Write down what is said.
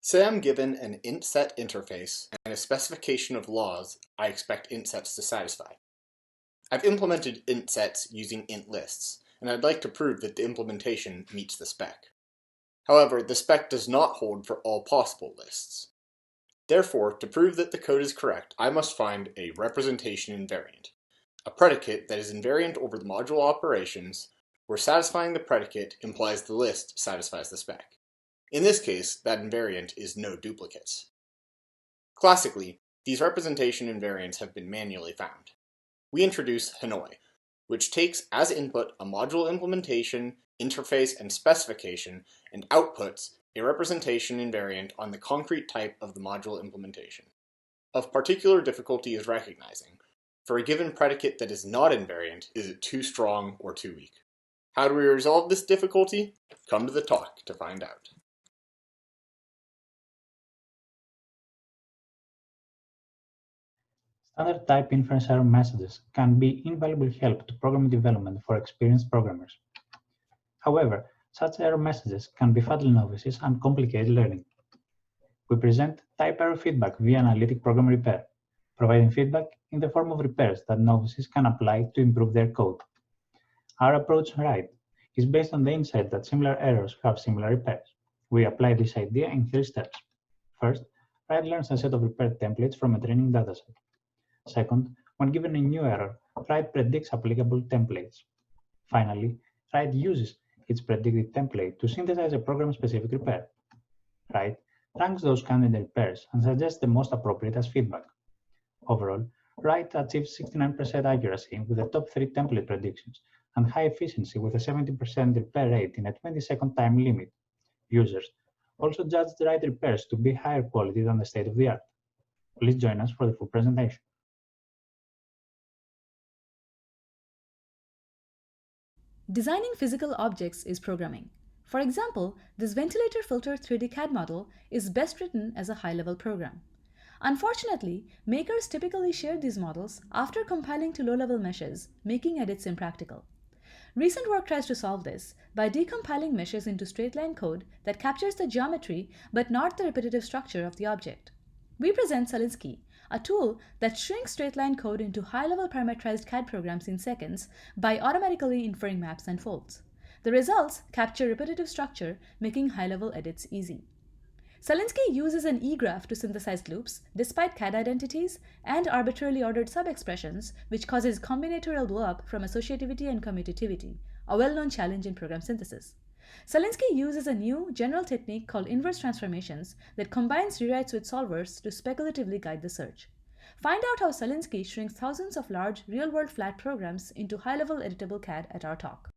Say I'm given an int set interface and a specification of laws I expect int sets to satisfy. I've implemented int sets using int lists, and I'd like to prove that the implementation meets the spec. However, the spec does not hold for all possible lists. Therefore, to prove that the code is correct, I must find a representation invariant, a predicate that is invariant over the module operations, where satisfying the predicate implies the list satisfies the spec. In this case, that invariant is no duplicates. Classically, these representation invariants have been manually found. We introduce Hanoi, which takes as input a module implementation, interface, and specification, and outputs a representation invariant on the concrete type of the module implementation. Of particular difficulty is recognizing, for a given predicate that is not invariant, is it too strong or too weak? How do we resolve this difficulty? Come to the talk to find out. Standard type inference error messages can be invaluable help to program development for experienced programmers. However, such error messages can be fatal novices and complicate learning. We present type error feedback via analytic program repair, providing feedback in the form of repairs that novices can apply to improve their code. Our approach, right, is based on the insight that similar errors have similar repairs. We apply this idea in 3 steps. First, right learns a set of repair templates from a training dataset. Second, when given a new error, right predicts applicable templates. Finally, right uses its predicted template to synthesize a program-specific repair. Right ranks those candidate repairs and suggests the most appropriate as feedback. Overall, right achieves 69% accuracy with the top 3 template predictions and high efficiency with a 70% repair rate in a 20-second time limit. Users also judge the right repairs to be higher quality than the state of the art. Please join us for the full presentation. Designing physical objects is programming. For example, this ventilator filter 3D CAD model is best written as a high-level program. Unfortunately, makers typically share these models after compiling to low-level meshes, making edits impractical. Recent work tries to solve this by decompiling meshes into straight-line code that captures the geometry but not the repetitive structure of the object. We present Salinsky, a tool that shrinks straight-line code into high-level parameterized CAD programs in seconds by automatically inferring maps and folds. The results capture repetitive structure, making high-level edits easy. Salinsky uses an E-graph to synthesize loops, despite CAD identities, and arbitrarily ordered sub-expressions, which causes combinatorial blow-up from associativity and commutativity, a well-known challenge in program synthesis. Salinsky uses a new general technique called inverse transformations that combines rewrites with solvers to speculatively guide the search. Find out how Salinsky shrinks thousands of large, real-world flat programs into high-level editable CAD at our talk.